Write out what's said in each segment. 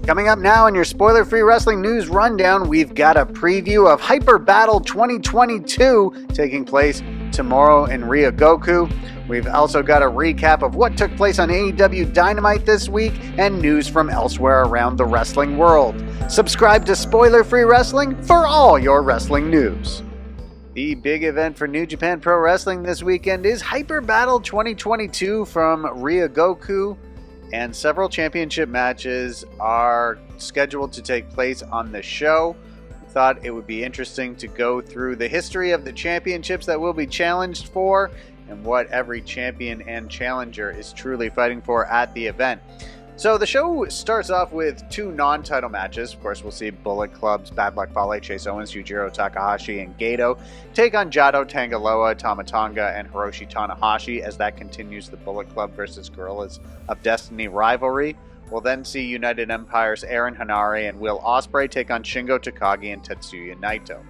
Coming up now in your spoiler-free wrestling news rundown, we've got a preview of Hyper Battle 2022 taking place tomorrow in Ryogoku. We've also got a recap of what took place on AEW Dynamite this week and news from elsewhere around the wrestling world. Subscribe to Spoiler-Free Wrestling for all your wrestling news. The big event for New Japan Pro Wrestling this weekend is Hyper Battle 2022 from Ryogoku. And several championship matches are scheduled to take place on the show. We thought it would be interesting to go through the history of the championships that will be challenged for and what every champion and challenger is truly fighting for at the event. So the show starts off with two non-title matches. Of course, we'll see Bullet Club's Bad Luck Fale, Chase Owens, Yujiro Takahashi, and Gato take on Jado, Tangaloa, Tama Tonga, and Hiroshi Tanahashi as that continues the Bullet Club versus Guerrillas of Destiny rivalry. We'll then see United Empire's Aaron Hanare and Will Ospreay take on Shingo Takagi and Tetsuya Naito.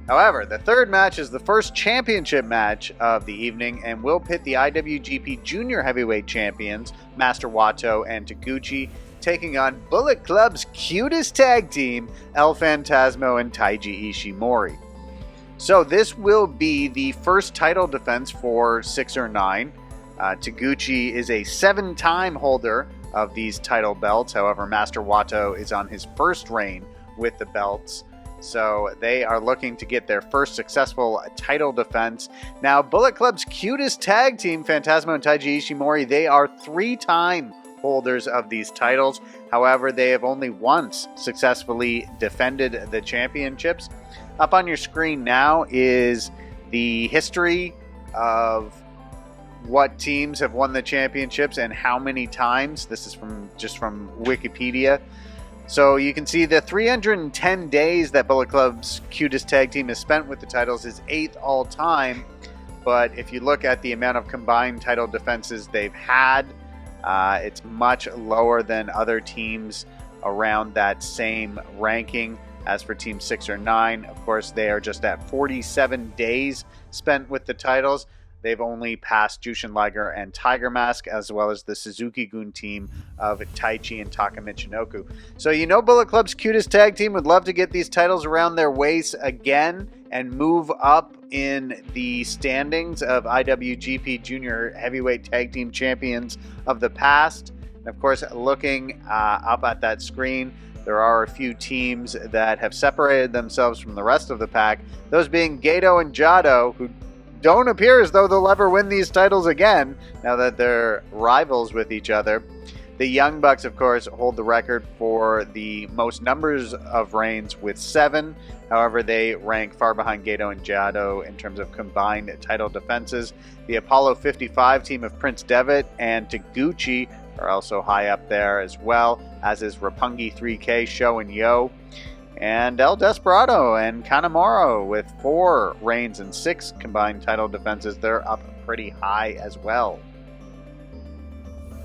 However, the third match is the first championship match of the evening and will pit the IWGP Junior Heavyweight Champions, Master Wato and Taguchi, taking on Bullet Club's cutest tag team, El Phantasmo and Taiji Ishimori. So this will be the first title defense for 6 or 9. Taguchi is a 7-time holder of these title belts. However, Master Wato is on his first reign with the belts. So they are looking to get their first successful title defense. Now, Bullet Club's cutest tag team, Phantasmo and Taiji Ishimori, they are 3-time holders of these titles. However, they have only once successfully defended the championships. Up on your screen now is the history of what teams have won the championships and how many times. This is from Wikipedia. So you can see the 310 days that Bullet Club's cutest tag team has spent with the titles is 8th all time. But if you look at the amount of combined title defenses they've had, it's much lower than other teams around that same ranking. As for Team 6 or 9, of course, they are just at 47 days spent with the titles. They've only passed Jushin Liger and Tiger Mask, as well as the Suzuki-gun team of Taichi and Taka Michinoku. So you know Bullet Club's cutest tag team would love to get these titles around their waist again and move up in the standings of IWGP Junior Heavyweight Tag Team Champions of the past. And of course, looking up at that screen, there are a few teams that have separated themselves from the rest of the pack, those being Gato and Jado, who don't appear as though they'll ever win these titles again now that they're rivals with each other. The Young Bucks, of course, hold the record for the most numbers of reigns with 7. However, they rank far behind Gato and Jado in terms of combined title defenses. The Apollo 55 team of Prince Devitt and Taguchi are also high up there as well, as is Roppongi 3K, Sho and Yo. And El Desperado and Kanemaru with 4 reigns and 6 combined title defenses. They're up pretty high as well.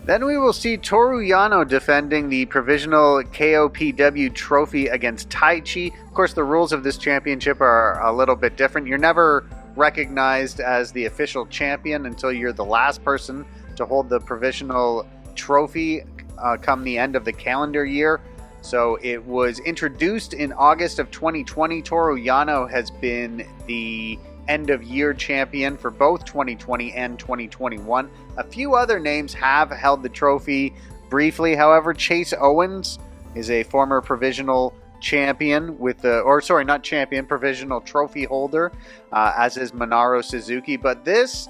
Then we will see Toru Yano defending the provisional KOPW trophy against Taichi. Of course, the rules of this championship are a little bit different. You're never recognized as the official champion until you're the last person to hold the provisional trophy come the end of the calendar year. So it was introduced in August of 2020. Toru Yano has been the end-of-year champion for both 2020 and 2021. A few other names have held the trophy briefly. However, Chase Owens is a former provisional champion provisional trophy holder, as is Minoru Suzuki. But this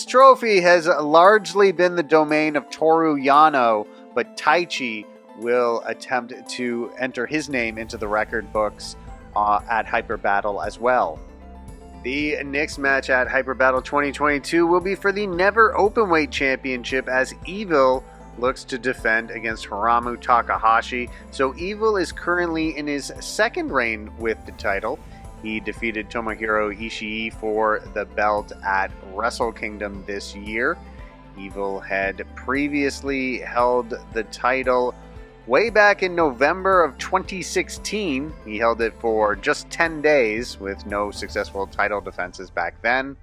trophy has largely been the domain of Toru Yano, but Taichi will attempt to enter his name into the record books at Hyper Battle as well. The next match at Hyper Battle 2022 will be for the Never Openweight Championship as Evil looks to defend against Hiromu Takahashi. So Evil is currently in his second reign with the title. He defeated Tomohiro Ishii for the belt at Wrestle Kingdom this year. Evil had previously held the title way back in November of 2016. He held it for just 10 days with no successful title defenses back then.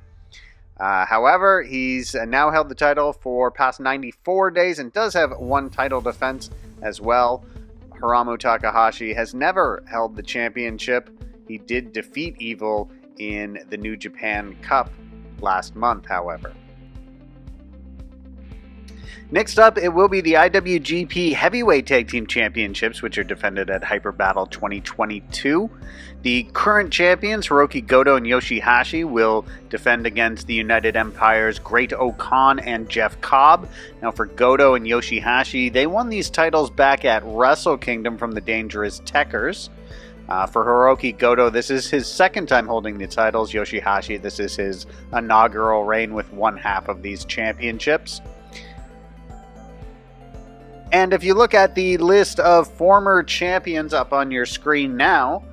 However, he's now held the title for past 94 days and does have one title defense as well. Hiromu Takahashi has never held the championship. He did defeat Evil in the New Japan Cup last month, however. Next up, it will be the IWGP Heavyweight Tag Team Championships, which are defended at Hyper Battle 2022. The current champions, Hiroki Goto and Yoshihashi, will defend against the United Empire's Great-O-Khan and Jeff Cobb. Now, for Goto and Yoshihashi, they won these titles back at Wrestle Kingdom from the Dangerous Tekkers. For Hiroki Goto, this is his second time holding the titles. Yoshihashi, this is his inaugural reign with one half of these championships. And if you look at the list of former champions up on your screen now,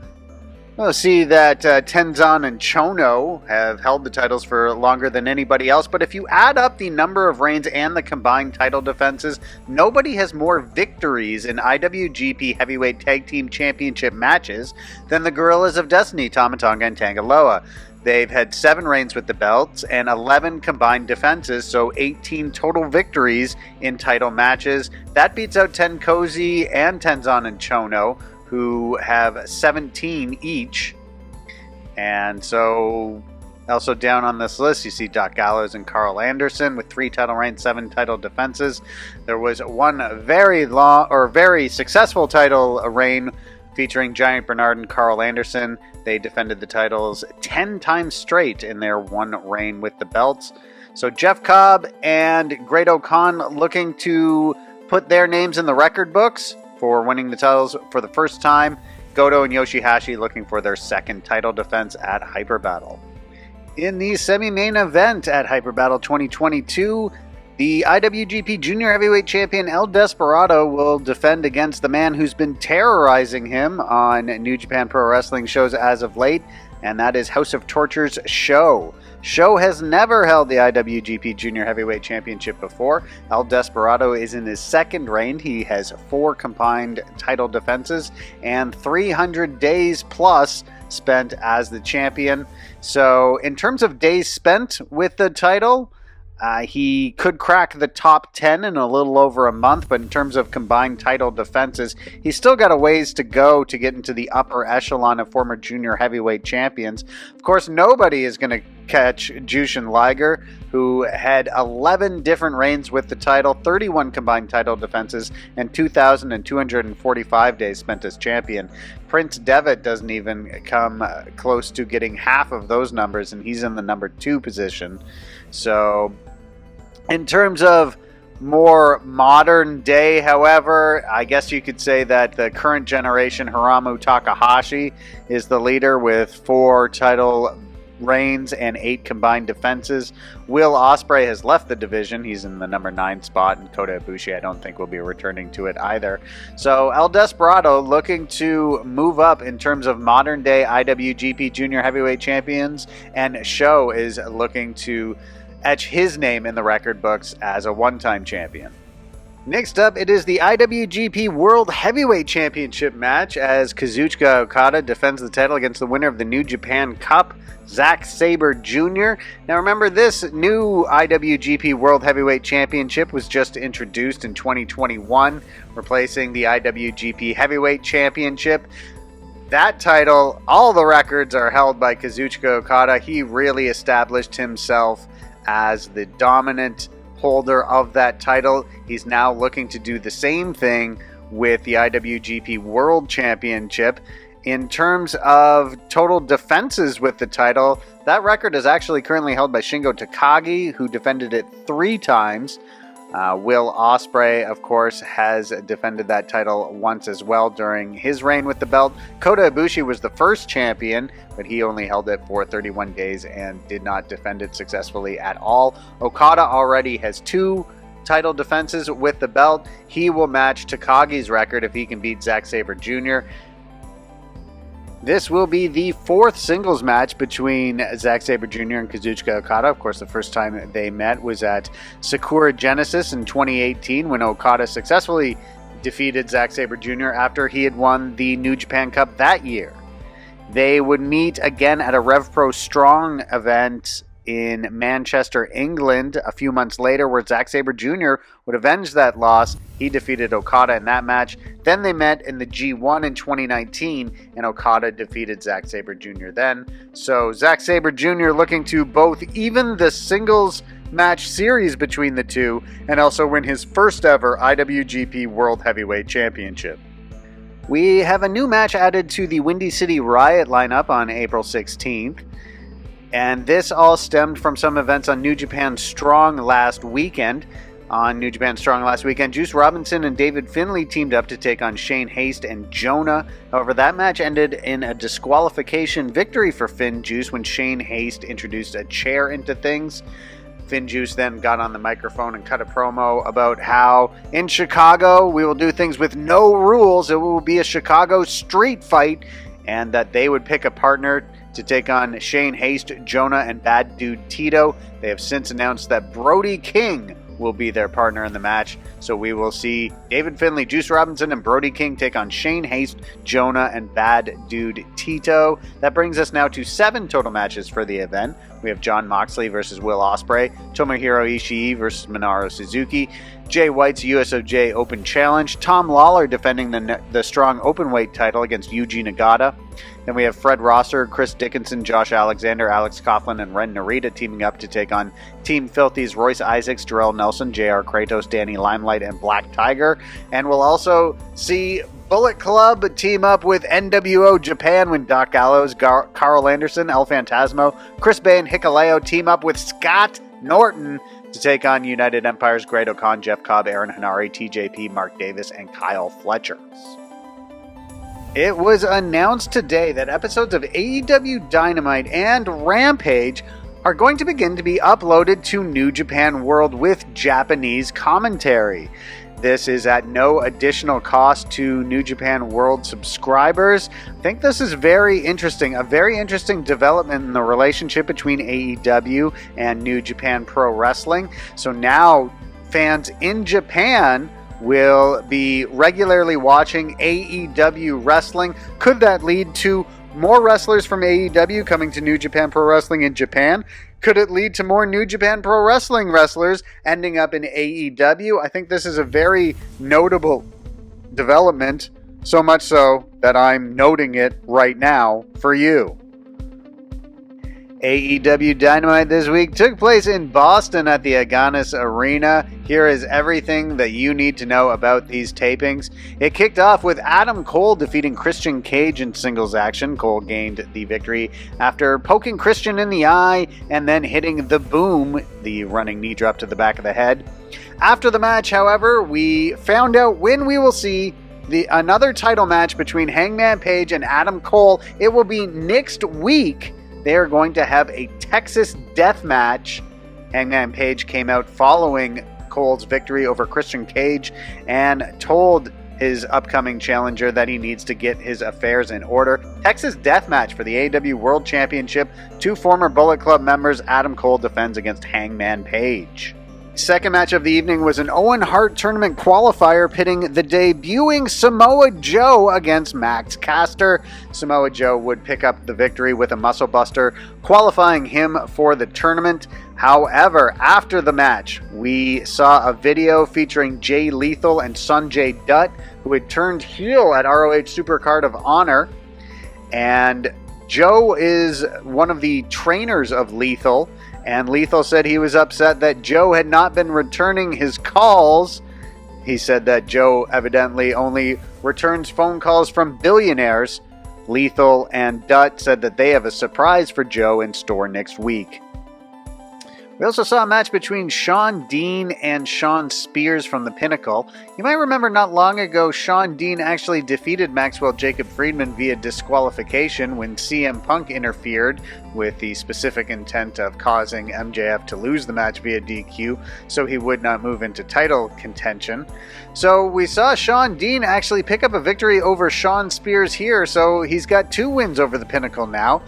you'll see that Tenzan and Chono have held the titles for longer than anybody else. But if you add up the number of reigns and the combined title defenses, nobody has more victories in IWGP Heavyweight Tag Team Championship matches than the Gorillas of Destiny, Tama Tonga and Tangaloa. They've had 7 reigns with the belts and 11 combined defenses, so 18 total victories in title matches. That beats out Tenkozy and Tenzan and Chono, who have 17 each. And so, also down on this list, you see Doc Gallows and Carl Anderson with 3 title reigns, 7 title defenses. There was one very successful title reign featuring Giant Bernard and Carl Anderson. They defended the titles 10 times straight in their one reign with the belts. So Jeff Cobb and Great-O-Khan looking to put their names in the record books for winning the titles for the first time. Goto and Yoshihashi looking for their second title defense at Hyper Battle. In the semi-main event at Hyper Battle 2022, the IWGP Junior Heavyweight Champion El Desperado will defend against the man who's been terrorizing him on New Japan Pro Wrestling shows as of late, and that is House of Torture's Sho. Sho has never held the IWGP Junior Heavyweight Championship before. El Desperado is in his second reign. He has 4 combined title defenses and 300 days plus spent as the champion. So in terms of days spent with the title, he could crack the top 10 in a little over a month, but in terms of combined title defenses, he's still got a ways to go to get into the upper echelon of former junior heavyweight champions. Of course, nobody is going to catch Jushin Liger, who had 11 different reigns with the title, 31 combined title defenses, and 2,245 days spent as champion. Prince Devitt doesn't even come close to getting half of those numbers, and he's in the number 2 position. So, in terms of more modern day, however, I guess you could say that the current generation Hiromu Takahashi is the leader with 4 title reigns and 8 combined defenses. Will Ospreay has left the division. He's in the number 9 spot, and Kota Ibushi I don't think will be returning to it either. So El Desperado looking to move up in terms of modern day IWGP Junior Heavyweight Champions, and Sho is looking to etch his name in the record books as a one-time champion. Next up, it is the IWGP World Heavyweight Championship match as Kazuchika Okada defends the title against the winner of the New Japan Cup, Zack Sabre Jr. Now remember, this new IWGP World Heavyweight Championship was just introduced in 2021, replacing the IWGP Heavyweight Championship. That title, all the records are held by Kazuchika Okada. He really established himself as the dominant holder of that title. He's now looking to do the same thing with the IWGP World Championship. In terms of total defenses with the title, that record is actually currently held by Shingo Takagi, who defended it 3 times. Will Ospreay, of course, has defended that title once as well during his reign with the belt. Kota Ibushi was the first champion, but he only held it for 31 days and did not defend it successfully at all. Okada already has 2 title defenses with the belt. He will match Takagi's record if he can beat Zack Sabre Jr. This will be the 4th singles match between Zack Sabre Jr. and Kazuchika Okada. Of course, the first time they met was at Sakura Genesis in 2018 when Okada successfully defeated Zack Sabre Jr. after he had won the New Japan Cup that year. They would meet again at a Rev Pro Strong event in Manchester, England a few months later, where Zack Sabre Jr. would avenge that loss. He defeated Okada in that match. Then they met in the G1 in 2019, and Okada defeated Zack Sabre Jr. then. So Zack Sabre Jr. looking to both even the singles match series between the two and also win his first ever IWGP World Heavyweight Championship. We have a new match added to the Windy City Riot lineup on April 16th. And this all stemmed from some events on New Japan Strong last weekend. On New Japan Strong last weekend, Juice Robinson and David Finlay teamed up to take on Shane Haste and Jonah. However, that match ended in a disqualification victory for Finn Juice when Shane Haste introduced a chair into things. Finn Juice then got on the microphone and cut a promo about how in Chicago we will do things with no rules. It will be a Chicago street fight, and that they would pick a partner to take on Shane Haste, Jonah, and Bad Dude Tito. They have since announced that Brody King will be their partner in the match. So we will see David Finlay, Juice Robinson, and Brody King take on Shane Haste, Jonah, and Bad Dude Tito. That brings us now to 7 total matches for the event. We have Jon Moxley versus Will Ospreay, Tomohiro Ishii versus Minoru Suzuki, Jay White's USOJ Open Challenge, Tom Lawler defending the Strong Openweight title against Yuji Nagata. Then we have Fred Rosser, Chris Dickinson, Josh Alexander, Alex Coughlin, and Ren Narita teaming up to take on Team Filthy's Royce Isaacs, Jarrell Nelson, JR Kratos, Danny Limelight, and Black Tiger. And we'll also see Bullet Club team up with NWO Japan when Doc Gallows, Carl Anderson, El Phantasmo, Chris Bay, and Hikuleo team up with Scott Norton to take on United Empire's Great O'Khan, Jeff Cobb, Aaron Hanari, TJP, Mark Davis, and Kyle Fletcher. It was announced today that episodes of AEW Dynamite and Rampage are going to begin to be uploaded to New Japan World with Japanese commentary. This is at no additional cost to New Japan World subscribers. I think this is very interesting, a very interesting development in the relationship between AEW and New Japan Pro Wrestling. So now fans in Japan will be regularly watching AEW wrestling. Could that lead to more wrestlers from AEW coming to New Japan Pro Wrestling in Japan? Could it lead to more New Japan Pro Wrestling wrestlers ending up in AEW? I think this is a very notable development, so much so that I'm noting it right now for you. AEW Dynamite this week took place in Boston at the Agganis Arena. Here is everything that you need to know about these tapings. It kicked off with Adam Cole defeating Christian Cage in singles action. Cole gained the victory after poking Christian in the eye and then hitting the boom, the running knee drop to the back of the head. After the match, however, we found out when we will see another title match between Hangman Page and Adam Cole. It will be next week. They are going to have a Texas death match. Hangman Page came out following Cole's victory over Christian Cage and told his upcoming challenger that he needs to get his affairs in order. Texas death match for the AEW World Championship. 2 former Bullet Club members. Adam Cole defends against Hangman Page. Second match of the evening was an Owen Hart tournament qualifier pitting the debuting Samoa Joe against Max Caster. Samoa Joe would pick up the victory with a muscle buster, qualifying him for the tournament. However, after the match, we saw a video featuring Jay Lethal and Sanjay Dutt, who had turned heel at ROH Supercard of Honor. And Joe is one of the trainers of Lethal. And Lethal said he was upset that Joe had not been returning his calls. He said that Joe evidently only returns phone calls from billionaires. Lethal and Dutt said that they have a surprise for Joe in store next week. We also saw a match between Shawn Dean and Shawn Spears from the Pinnacle. You might remember not long ago, Shawn Dean actually defeated Maxwell Jacob Friedman via disqualification when CM Punk interfered with the specific intent of causing MJF to lose the match via DQ, so he would not move into title contention. So we saw Shawn Dean actually pick up a victory over Shawn Spears here, so he's got 2 wins over the Pinnacle now.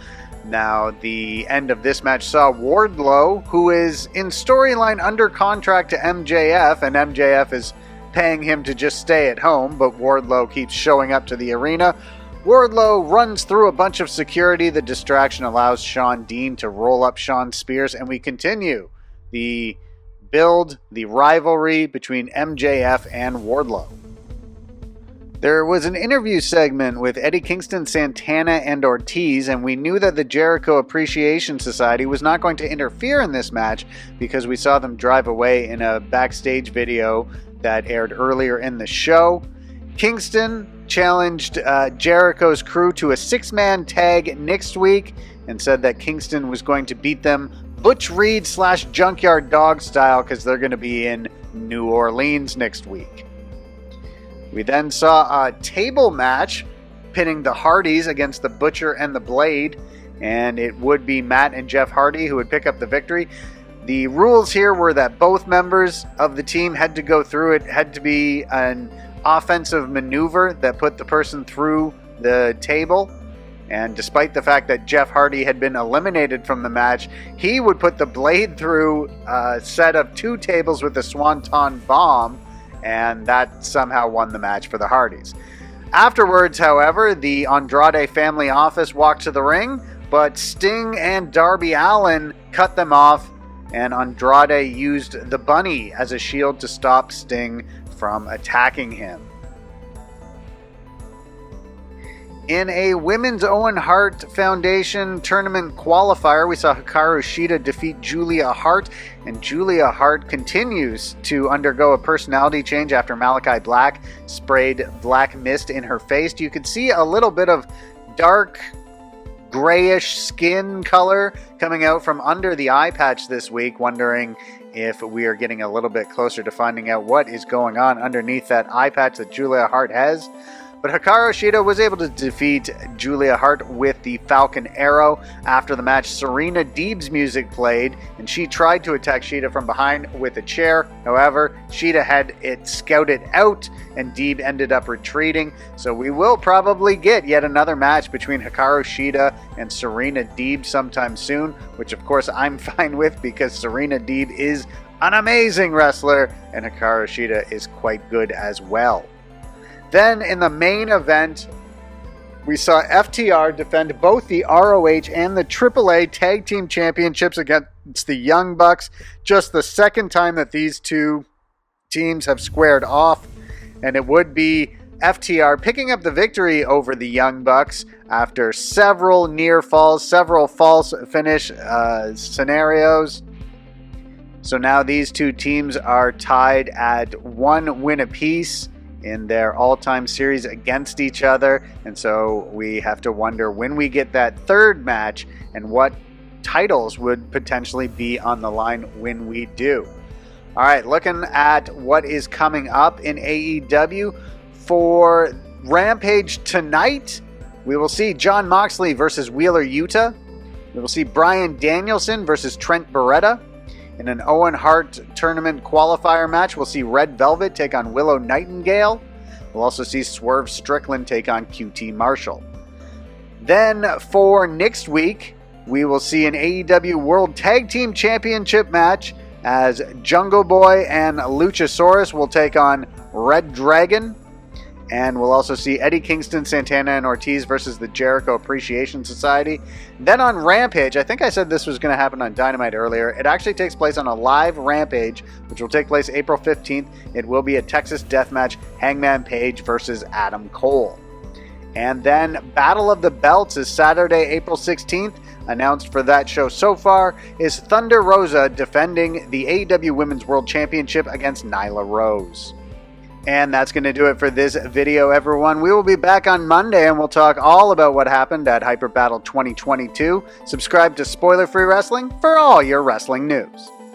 Now, the end of this match saw Wardlow, who is in storyline under contract to MJF, and MJF is paying him to just stay at home, but Wardlow keeps showing up to the arena. Wardlow runs through a bunch of security. The distraction allows Shawn Dean to roll up Shawn Spears, and we continue the rivalry between MJF and Wardlow. There was an interview segment with Eddie Kingston, Santana, and Ortiz, and we knew that the Jericho Appreciation Society was not going to interfere in this match because we saw them drive away in a backstage video that aired earlier in the show. Kingston challenged Jericho's crew to a 6-man tag next week and said that Kingston was going to beat them Butch Reed / Junkyard Dog style because they're going to be in New Orleans next week. We then saw a table match pitting the Hardys against the Butcher and the Blade, and it would be Matt and Jeff Hardy who would pick up the victory. The rules here were that both members of the team had to go through it, had to be an offensive maneuver that put the person through the table. And despite the fact that Jeff Hardy had been eliminated from the match, he would put the Blade through a set of 2 tables with a Swanton Bomb, and that somehow won the match for the Hardys. Afterwards, however, the Andrade family office walked to the ring, but Sting and Darby Allin cut them off, and Andrade used the bunny as a shield to stop Sting from attacking him. In a Women's Owen Hart Foundation tournament qualifier, we saw Hikaru Shida defeat Julia Hart, and Julia Hart continues to undergo a personality change after Malachi Black sprayed black mist in her face. You could see a little bit of dark grayish skin color coming out from under the eye patch this week, wondering if we are getting a little bit closer to finding out what is going on underneath that eye patch that Julia Hart has. But Hikaru Shida was able to defeat Julia Hart with the Falcon Arrow. After the match, Serena Deeb's music played, and she tried to attack Shida from behind with a chair. However, Shida had it scouted out, and Deeb ended up retreating. So we will probably get yet another match between Hikaru Shida and Serena Deeb sometime soon, which of course I'm fine with because Serena Deeb is an amazing wrestler, and Hikaru Shida is quite good as well. Then in the main event, we saw FTR defend both the ROH and the AAA Tag Team Championships against the Young Bucks. Just the second time that these two teams have squared off. And it would be FTR picking up the victory over the Young Bucks after several near falls, several false finish scenarios. So now these two teams are tied at 1 win apiece in their all-time series against each other, and so we have to wonder when we get that third match and what titles would potentially be on the line when we do. All right, looking at what is coming up in AEW for Rampage tonight, we will see Jon Moxley versus Wheeler Yuta. We will see Bryan Danielson versus Trent Beretta. In an Owen Hart tournament qualifier match, we'll see Red Velvet take on Willow Nightingale. We'll also see Swerve Strickland take on QT Marshall. Then for next week, we will see an AEW World Tag Team Championship match as Jungle Boy and Luchasaurus will take on Red Dragon. And we'll also see Eddie Kingston, Santana, and Ortiz versus the Jericho Appreciation Society. Then on Rampage, I think I said this was going to happen on Dynamite earlier. It actually takes place on a live Rampage, which will take place April 15th. It will be a Texas Deathmatch, Hangman Page versus Adam Cole. And then Battle of the Belts is Saturday, April 16th. Announced for that show so far is Thunder Rosa defending the AEW Women's World Championship against Nyla Rose. And that's going to do it for this video, everyone. We will be back on Monday, and we'll talk all about what happened at Hyper Battle 2022. Subscribe to Spoiler Free Wrestling for all your wrestling news.